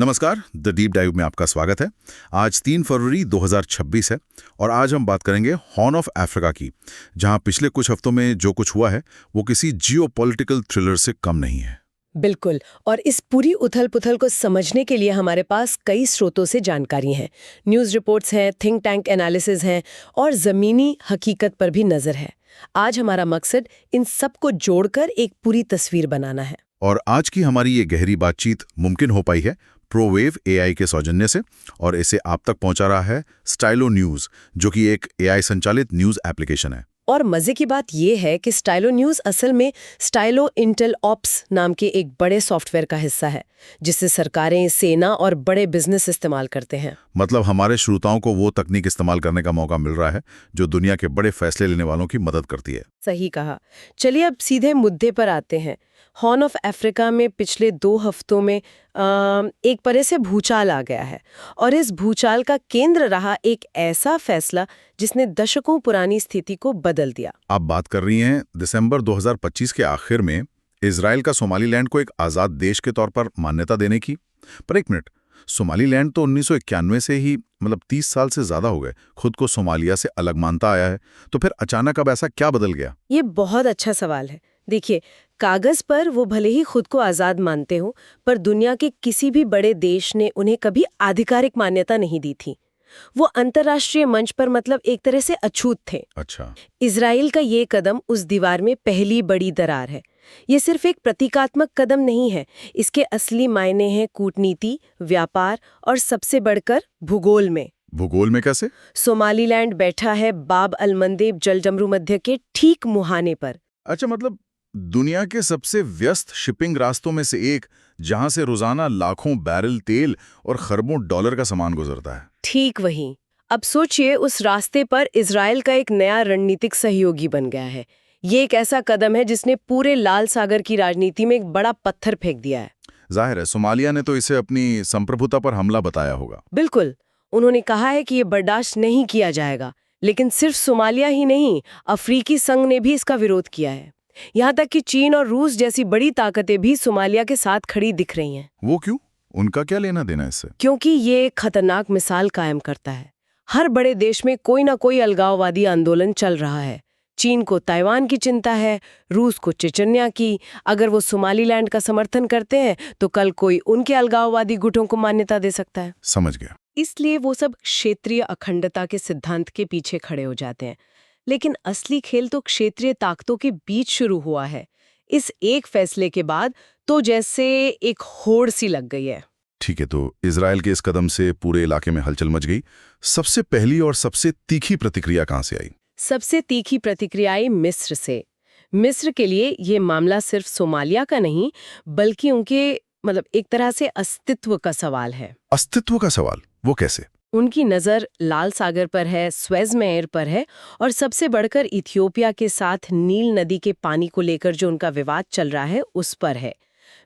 नमस्कार, the deep dive में आपका स्वागत है। आज 3 फरवरी 2026 है और आज हम बात करेंगे हॉर्न ऑफ अफ्रीका की, जहां पिछले कुछ हफ्तों में जो कुछ हुआ है वो किसी जियोपॉलिटिकल थ्रिलर से कम नहीं है। बिल्कुल। और इस पूरी उथल-पुथल को समझने के लिए हमारे पास कई स्रोतों से जानकारी है। न्यूज़ रिपोर्ट्स हैं, थिंक टैंक एनालिसिस हैं और ज़मीनी हकीकत पर भी नज़र है। आज हमारा मकसद इन सब को जोड़कर एक पूरी तस्वीर बनाना है। और आज की हमारी ये गहरी बातचीत मुमकिन हो पाई है प्रोवेव एआई के सौजन्य से, और इसे आप तक पहुंचा रहा है स्टाइलो न्यूज़, जो कि एक एआई संचालित न्यूज़ एप्लीकेशन है। और मजे की बात यह है कि स्टाइलो न्यूज़ असल में स्टाइलो इंटेल ऑप्स नाम के एक बड़े सॉफ्टवेयर का हिस्सा है, जिसे सरकारें, सेना और बड़े बिजनेस इस्तेमाल करते हैं। मतलब हमारे श्रोताओं को वो तकनीक इस्तेमाल करने का मौका मिल रहा है जो दुनिया के बड़े फैसले लेने वालों की मदद करती है। सही कहा। चलिए अब सीधे मुद्दे पर आते हैं। हॉर्न ऑफ अफ्रीका में पिछले 2 हफ्तों में एक तरह से भूचाल आ गया है, और इस भूचाल का केंद्र रहा एक ऐसा फैसला जिसने दशकों पुरानी स्थिति को बदल दिया। आप बात कर रही हैं दिसंबर 2025 के आखिर में इजराइल का सोमालीलैंड को एक आज़ाद देश के तौर पर मान्यता देने की। पर एक मिनट, सोमालीलैंड तो 1991 से ही, मतलब 30 साल से ज्यादा हो गए, खुद को सोमालिया से अलग मानता आया है। तो फिर अचानक अब ऐसा क्या बदल गया? ये बहुत अच्छा सवाल है। देखिए, कागज पर वो भले ही खुद को आजाद मानते हो, पर दुनिया के किसी भी बड़े देश ने उन्हें कभी आधिकारिक मान्यता नहीं दी थी। वो अंतर्राष्ट्रीय मंच पर मतलब एक तरह से अछूत थे। अच्छा। इजराइल का ये कदम उस दीवार में पहली बड़ी दरार है। ये सिर्फ एक प्रतीकात्मक कदम नहीं है, इसके असली मायने हैं कूटनीति, व्यापार और सबसे बढ़कर भूगोल में। भूगोल में कैसे? सोमालीलैंड बैठा है बाब अल मंदेब जलजमरू मध्य के ठीक मुहाने पर। अच्छा, मतलब दुनिया के सबसे व्यस्त शिपिंग रास्तों में से एक, जहां से रोजाना लाखों बैरल तेल और खरबों डॉलर का सामान गुजरता है। ठीक वही। अब सोचिए, उस रास्ते पर इजराइल का एक नया रणनीतिक सहयोगी बन गया है। ये एक ऐसा कदम है जिसने पूरे लाल सागर की राजनीति में एक बड़ा पत्थर फेंक दिया है। जाहिर है सोमालिया ने तो इसे अपनी संप्रभुता पर हमला बताया होगा। बिल्कुल। उन्होंने कहा है कि ये बर्दाश्त नहीं किया जाएगा। लेकिन सिर्फ सोमालिया ही नहीं, अफ्रीकी संघ ने भी इसका विरोध किया है। यहाँ तक कि चीन और रूस जैसी बड़ी ताकतें भी सोमालिया के साथ खड़ी दिख रही हैं। वो क्यों? उनका क्या लेना देना इससे? क्योंकि ये एक खतरनाक मिसाल कायम करता है। हर बड़े देश में कोई ना कोई अलगाववादी आंदोलन चल रहा है। चीन को ताइवान की चिंता है, रूस को चेचन्या की। अगर वो सोमालीलैंड का समर्थन करते हैं तो कल कोई उनके अलगाववादी गुटों को मान्यता दे सकता है। समझ गया। इसलिए वो सब क्षेत्रीय अखंडता के सिद्धांत के पीछे खड़े हो जाते हैं। लेकिन असली खेल तो क्षेत्रीय ताकतों के बीच शुरू हुआ है। इस एक फैसले के बाद तो जैसे एक होड़ सी लग गई है। ठीक है, तो इजराइल के इस कदम से पूरे इलाके में हलचल मच गई। सबसे पहली और सबसे तीखी प्रतिक्रिया कहां से आई? सबसे तीखी प्रतिक्रिया आई मिस्र से। मिस्र के लिए ये मामला सिर्फ सोमालिया का नहीं, बल्कि उनके एक तरह से अस्तित्व का सवाल है। अस्तित्व का सवाल? वो कैसे? उनकी नज़र लाल सागर पर है, स्वेज मेयर पर है, और सबसे बढ़कर इथियोपिया के साथ नील नदी के पानी को लेकर जो उनका विवाद चल रहा है उस पर है।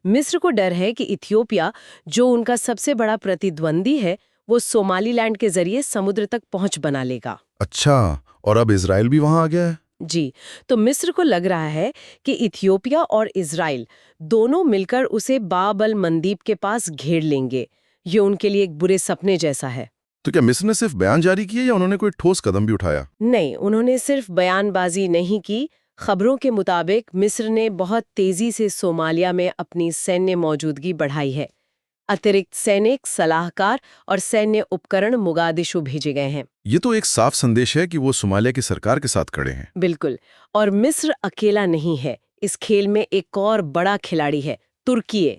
मिस्र को डर है कि इथियोपिया, जो उनका सबसे बड़ा प्रतिद्वंदी है, वो सोमालीलैंड के जरिए समुद्र तक पहुंच बना लेगा। अच्छा, और अब इजराइल भी वहां आ गया है? जी, तो मिस्र को लग रहा है कि इथियोपिया और इजराइल दोनों मिलकर उसे बाब अल मंदीब के पास घेर लेंगे। ये उनके लिए एक बुरे सपने जैसा है। तो क्या मिस्र ने सिर्फ बयान जारी किए या उन्होंने कोई ठोस कदम भी उठाया? नहीं, उन्होंने सिर्फ बयानबाजी नहीं की। खबरों के मुताबिक मिस्र ने बहुत तेजी से सोमालिया में अपनी सैन्य मौजूदगी बढ़ाई है। अतिरिक्त सैनिक, सलाहकार और सैन्य उपकरण मोगादिशु भेजे गए हैं। ये तो एक साफ संदेश है कि वो सोमालिया की सरकार के साथ खड़े हैं। बिल्कुल। और मिस्र अकेला नहीं है। इस खेल में एक और बड़ा खिलाड़ी है, तुर्की।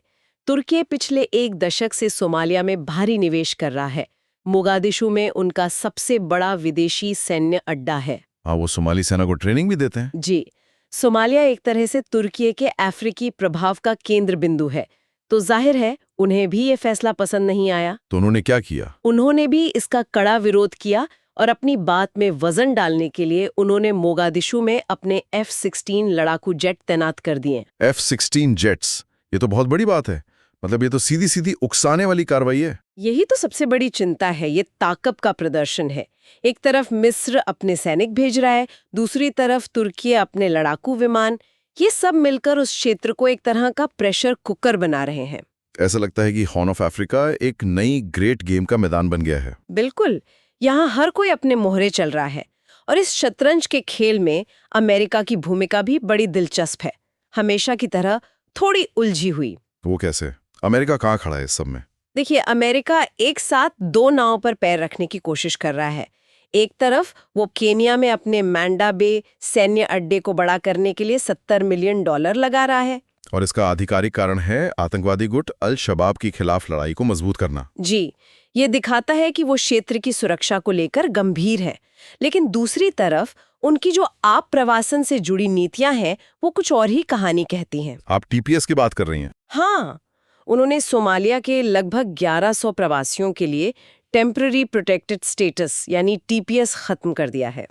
तुर्की पिछले 1 दशक से सोमालिया में भारी निवेश कर रहा है। मोगादिशु में उनका सबसे बड़ा विदेशी सैन्य अड्डा है। हाँ, वो सोमाली सेना को ट्रेनिंग भी देते हैं। जी, सोमालिया एक तरह से तुर्की के अफ्रीकी प्रभाव का केंद्र बिंदु है। तो जाहिर है उन्हें भी ये फैसला पसंद नहीं आया। तो उन्होंने क्या किया? उन्होंने भी इसका कड़ा विरोध किया, और अपनी बात में वजन डालने के लिए उन्होंने मोगादिशु में अपने F-16 लड़ाकू जेट तैनात कर दिए। F-16 जेट्स, ये तो बहुत बड़ी बात है। मतलब ये तो सीधी सीधी उकसाने वाली कार्रवाई है। यही तो सबसे बड़ी चिंता है। ये ताकत का प्रदर्शन है। एक तरफ मिस्र अपने सैनिक भेज रहा है, दूसरी तरफ तुर्की अपने लड़ाकू विमान। ये सब मिलकर उस क्षेत्र को एक तरह का प्रेशर कुकर बना रहे हैं। ऐसा लगता है कि हॉर्न ऑफ अफ्रीका एक नई ग्रेट गेम का मैदान बन गया है। बिल्कुल, यहाँ हर कोई अपने मोहरे चल रहा है और इस शतरंज के खेल में अमेरिका की भूमिका भी बड़ी दिलचस्प है, हमेशा की तरह थोड़ी उलझी हुई। वो कैसे? अमेरिका कहाँ खड़ा है इस सब में? देखिए, अमेरिका एक साथ दो नावों पर पैर रखने की कोशिश कर रहा है। एक तरफ वो केनिया में अपने मैंडा बे सैन्य अड्डे को बड़ा करने के लिए $70 मिलियन लगा रहा है। और इसका आधिकारिक कारण है आतंकवादी गुट अल शबाब की खिलाफ लड़ाई को मजबूत करना। जी, ये दिखाता है कि वो क्षेत्र की सुरक्षा को लेकर गंभीर है। लेकिन दूसरी तरफ उनकी जो आप्रवासन से जुड़ी नीतियां हैं, वो कुछ और ही कहानी कहती हैं। आप टीपीएस की बात कर रही हैं? हाँ, उन्होंने सोमालिया के लगभग 1100 प्रवासियों के लिए टेम्पररी प्रोटेक्टेड स्टेटस यानी टीपीएस खत्म कर दिया है।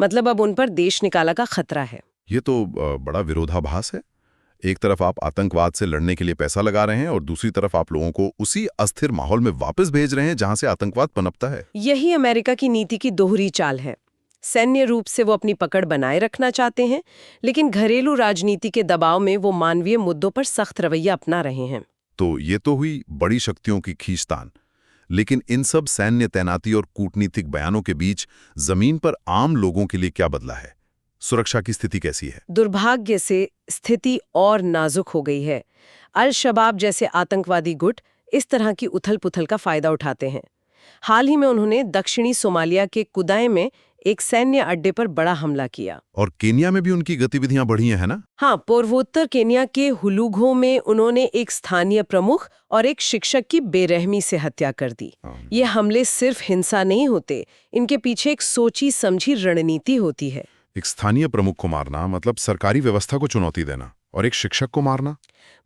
मतलब अब उन पर देश निकाला का खतरा है। ये तो बड़ा विरोधाभास है। एक तरफ आप आतंकवाद से लड़ने के लिए पैसा लगा रहे हैं और दूसरी तरफ आप लोगों को उसी अस्थिर माहौल में वापस भेज रहे हैं जहां से आतंकवाद पनपता है। यही अमेरिका की नीति की दोहरी चाल है। सैन्य रूप से वो अपनी पकड़ बनाए रखना चाहते हैं, लेकिन घरेलू राजनीति के दबाव में वो मानवीय मुद्दों पर सख्त रवैया अपना रहे हैं। तो ये तो हुई बड़ी शक्तियों की खींचतान। लेकिन इन सब सैन्य तैनाती और कूटनीतिक बयानों के बीच जमीन पर आम लोगों के लिए क्या बदला है? सुरक्षा की स्थिति कैसी है? दुर्भाग्य से स्थिति और नाजुक हो गई है। अल शबाब जैसे आतंकवादी गुट इस तरह की उथल-पुथल का फायदा उठाते हैं। हाल ही में उन्होंने दक्षिणी सोमालिया के कुदाए में एक सैन्य अड्डे पर बड़ा हमला किया। और केन्या में भी उनकी गतिविधियां बढ़ी हैं, है ना? हाँ, पूर्वोत्तर केन्या के हुलुघो में उन्होंने एक स्थानीय प्रमुख और एक शिक्षक की बेरहमी से हत्या कर दी। ये हमले सिर्फ हिंसा नहीं होते, इनके पीछे एक सोची समझी रणनीति होती है। एक स्थानीय प्रमुख को मारना मतलब सरकारी व्यवस्था को चुनौती देना, और एक शिक्षक को मारना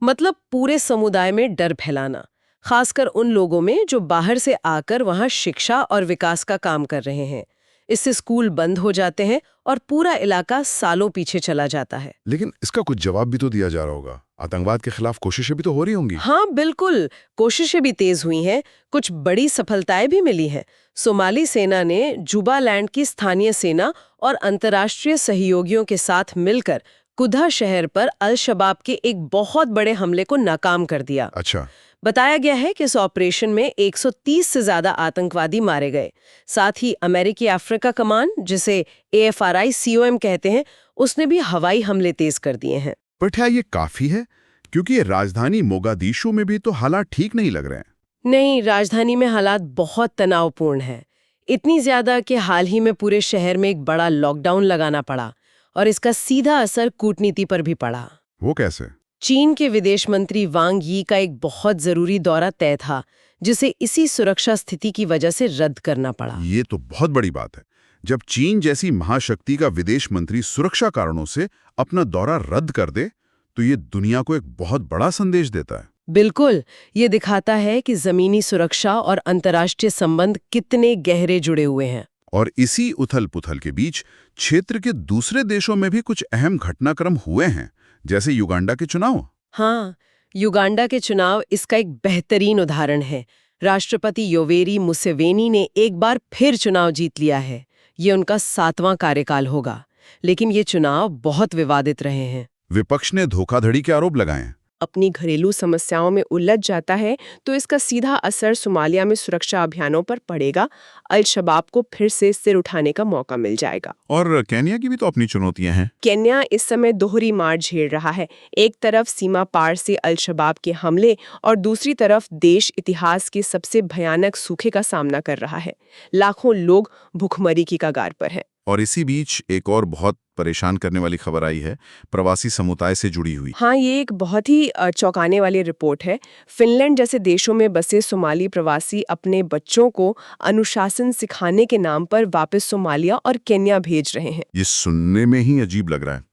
मतलब पूरे समुदाय में डर फैलाना, खासकर उन लोगों में जो बाहर से आकर वहां शिक्षा और विकास का काम कर रहे हैं। इससे स्कूल बंद हो जाते हैं और पूरा इलाका सालों पीछे चला जाता है। लेकिन इसका कुछ जवाब भी तो दिया जा रहा होगा। आतंकवाद के खिलाफ कोशिशें भी तो हो रही होंगी। हाँ बिल्कुल, कोशिशें भी तेज हुई हैं, कुछ बड़ी सफलताएं भी मिली हैं। सोमाली सेना ने जुबालैंड की स्थानीय सेना और अंतर्राष्ट्रीय सहयोगियों के साथ मिलकर कुदा शहर पर अल शबाब के एक बहुत बड़े हमले को नाकाम कर दिया। अच्छा। बताया गया है कि इस ऑपरेशन में 130 से ज्यादा आतंकवादी मारे गए। साथ ही अमेरिकी अफ्रीका कमान, जिसे AFRICOM कहते हैं, उसने भी हवाई हमले तेज कर दिए हैं। पर क्या ये काफी है? क्योंकि ये राजधानी मोगादिशु में भी तो हालात ठीक नहीं लग रहे हैं। नहीं, राजधानी में हालात बहुत तनावपूर्ण हैं। इतनी ज्यादा कि हाल ही में पूरे शहर में एक बड़ा लॉकडाउन लगाना पड़ा और इसका सीधा असर कूटनीति पर भी पड़ा। वो कैसे? चीन के विदेश मंत्री वांग यी का एक बहुत जरूरी दौरा तय था, जिसे इसी सुरक्षा स्थिति की वजह से रद्द करना पड़ा। ये तो बहुत बड़ी बात है। जब चीन जैसी महाशक्ति का विदेश मंत्री सुरक्षा कारणों से अपना दौरा रद्द कर दे, तो ये दुनिया को एक बहुत बड़ा संदेश देता है। बिल्कुल, ये दिखाता है कि जमीनी सुरक्षा और अंतर्राष्ट्रीय संबंध कितने गहरे जुड़े हुए हैं। और इसी उथल-पुथल के बीच क्षेत्र के दूसरे देशों में भी कुछ अहम घटनाक्रम हुए हैं, जैसे युगांडा के चुनाव। हाँ, युगांडा के चुनाव इसका एक बेहतरीन उदाहरण है। राष्ट्रपति योवेरी मुसेवेनी ने एक बार फिर चुनाव जीत लिया है। ये उनका 7वां कार्यकाल होगा, लेकिन ये चुनाव बहुत विवादित रहे हैं। विपक्ष ने धोखाधड़ी के आरोप लगाए। अपनी घरेलू समस्याओं में उलझ जाता है तो इसका सीधा असर सोमालिया में सुरक्षा अभियानों पर पड़ेगा। अल शबाब को फिर से सिर उठाने का मौका मिल जाएगा। और केन्या की भी तो अपनी चुनौतियां हैं। केन्या इस समय दोहरी मार झेल रहा है। एक तरफ सीमा पार से अल शबाब के हमले और दूसरी तरफ देश इतिहास के सबसे भयानक सूखे का सामना कर रहा है। लाखों लोग भूखमरी की कगार पर हैं। और इसी बीच एक और बहुत परेशान करने वाली खबर आई है, प्रवासी समुदाय से जुड़ी हुई। हाँ, ये एक बहुत ही चौंकाने वाली रिपोर्ट है। फिनलैंड जैसे देशों में बसे सोमाली प्रवासी अपने बच्चों को अनुशासन सिखाने के नाम पर वापस सोमालिया और केन्या भेज रहे हैं। ये सुनने में ही अजीब लग रहा है।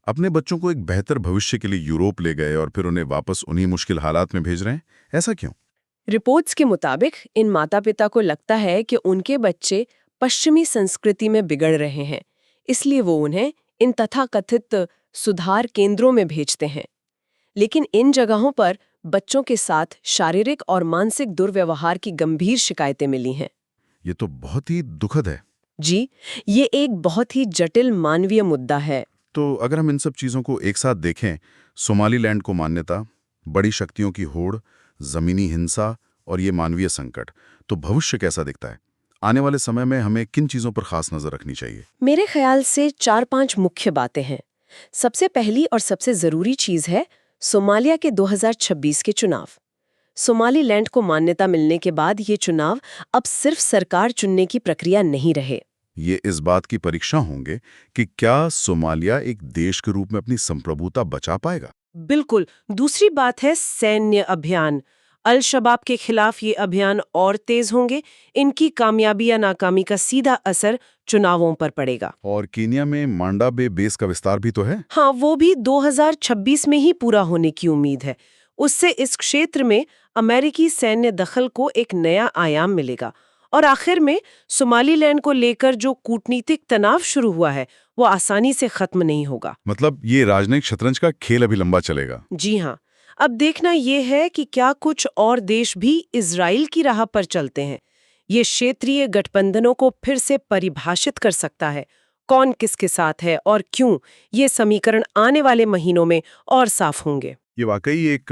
अपने बच्चों को एक बेहतर भविष्य के लिए यूरोप ले गए और फिर उन्हें वापस उन्हीं मुश्किल हालात में भेज रहे हैं। ऐसा क्यों? रिपोर्ट्स के मुताबिक इन माता पिता को लगता है कि उनके बच्चे पश्चिमी संस्कृति में बिगड़ रहे हैं, इसलिए वो उन्हें इन तथाकथित सुधार केंद्रों में भेजते हैं। लेकिन इन जगहों पर बच्चों के साथ शारीरिक और मानसिक दुर्व्यवहार की गंभीर शिकायतें मिली हैं। ये तो बहुत ही दुखद है। जी, ये एक बहुत ही जटिल मानवीय मुद्दा है। तो अगर हम इन सब चीज़ों को एक साथ देखें, सोमालीलैंड को मान्यता, बड़ी शक्तियों की होड़, जमीनी हिंसा और ये मानवीय संकट, तो भविष्य कैसा दिखता है? आने वाले समय में हमें किन चीजों पर खास नजर रखनी चाहिए? मेरे ख्याल से 4-5 मुख्य बातें हैं। सबसे पहली और सबसे जरूरी चीज है सोमालिया के 2026 के चुनाव। सोमालीलैंड को मान्यता मिलने के बाद ये चुनाव अब सिर्फ सरकार चुनने की प्रक्रिया नहीं रहे। ये इस बात की परीक्षा होंगे कि क्या सोमालिया एक देश के रूप में अपनी संप्रभुता बचा पाएगा? बिल्कुल। दूसरी बात है सैन्य अभियान। अल शबाब के खिलाफ ये अभियान और तेज होंगे। इनकी कामयाबी या नाकामी का सीधा असर चुनावों पर पड़ेगा। और कीनिया में मांडा बे बेस का विस्तार भी तो है। हाँ, वो भी 2026 में ही पूरा होने की उम्मीद है। उससे इस क्षेत्र में अमेरिकी सैन्य दखल को एक नया आयाम मिलेगा। और आखिर में सोमालीलैंड को लेकर जो कूटनीतिक तनाव शुरू हुआ है वो आसानी से खत्म नहीं होगा। मतलब ये राजनयिक शतरंज का खेल अभी लंबा चलेगा। जी हाँ। अब देखना ये है कि क्या कुछ और देश भी इजराइल की राह पर चलते हैं। ये क्षेत्रीय गठबंधनों को फिर से परिभाषित कर सकता है। कौन किसके साथ है और क्यों, ये समीकरण आने वाले महीनों में और साफ होंगे। ये वाकई एक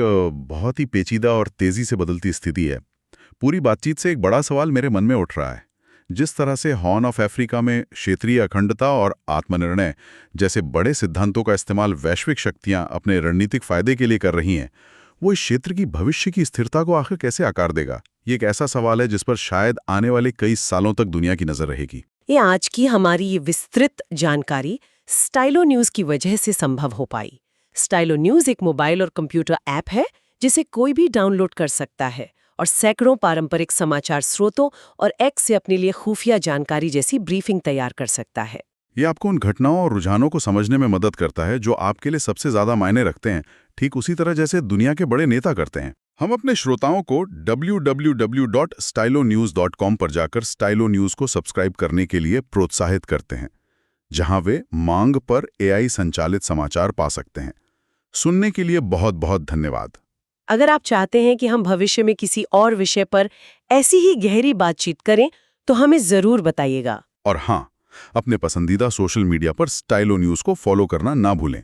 बहुत ही पेचीदा और तेजी से बदलती स्थिति है। पूरी बातचीत से एक बड़ा सवाल मेरे मन में उठ रहा है। जिस तरह से हॉर्न ऑफ अफ्रीका में क्षेत्रीय अखंडता और आत्मनिर्णय जैसे बड़े सिद्धांतों का इस्तेमाल वैश्विक शक्तियां अपने रणनीतिक फायदे के लिए कर रही हैं, वो इस क्षेत्र की भविष्य की स्थिरता को आखिर कैसे आकार देगा? ये एक ऐसा सवाल है जिस पर शायद आने वाले कई सालों तक दुनिया की नजर रहेगी। ये आज की हमारी ये विस्तृत जानकारी स्टाइलो न्यूज की वजह से संभव हो पाई। स्टाइलो न्यूज एक मोबाइल और कंप्यूटर ऐप है जिसे कोई भी डाउनलोड कर सकता है और सैकड़ों पारंपरिक समाचार स्रोतों और एक्स से अपने लिए खुफिया जानकारी जैसी ब्रीफिंग तैयार कर सकता है। ये आपको उन घटनाओं और रुझानों को समझने में मदद करता है जो आपके लिए सबसे ज्यादा मायने रखते हैं, ठीक उसी तरह जैसे दुनिया के बड़े नेता करते हैं। हम अपने श्रोताओं को www.stylonews.com पर जाकर स्टाइलो न्यूज को सब्सक्राइब करने के लिए प्रोत्साहित करते हैं, जहां वे मांग पर AI संचालित समाचार पा सकते हैं। सुनने के लिए बहुत बहुत धन्यवाद। अगर आप चाहते हैं कि हम भविष्य में किसी और विषय पर ऐसी ही गहरी बातचीत करें तो हमें जरूर बताइएगा। और हाँ, अपने पसंदीदा सोशल मीडिया पर स्टाइलो न्यूज को फॉलो करना ना भूलें।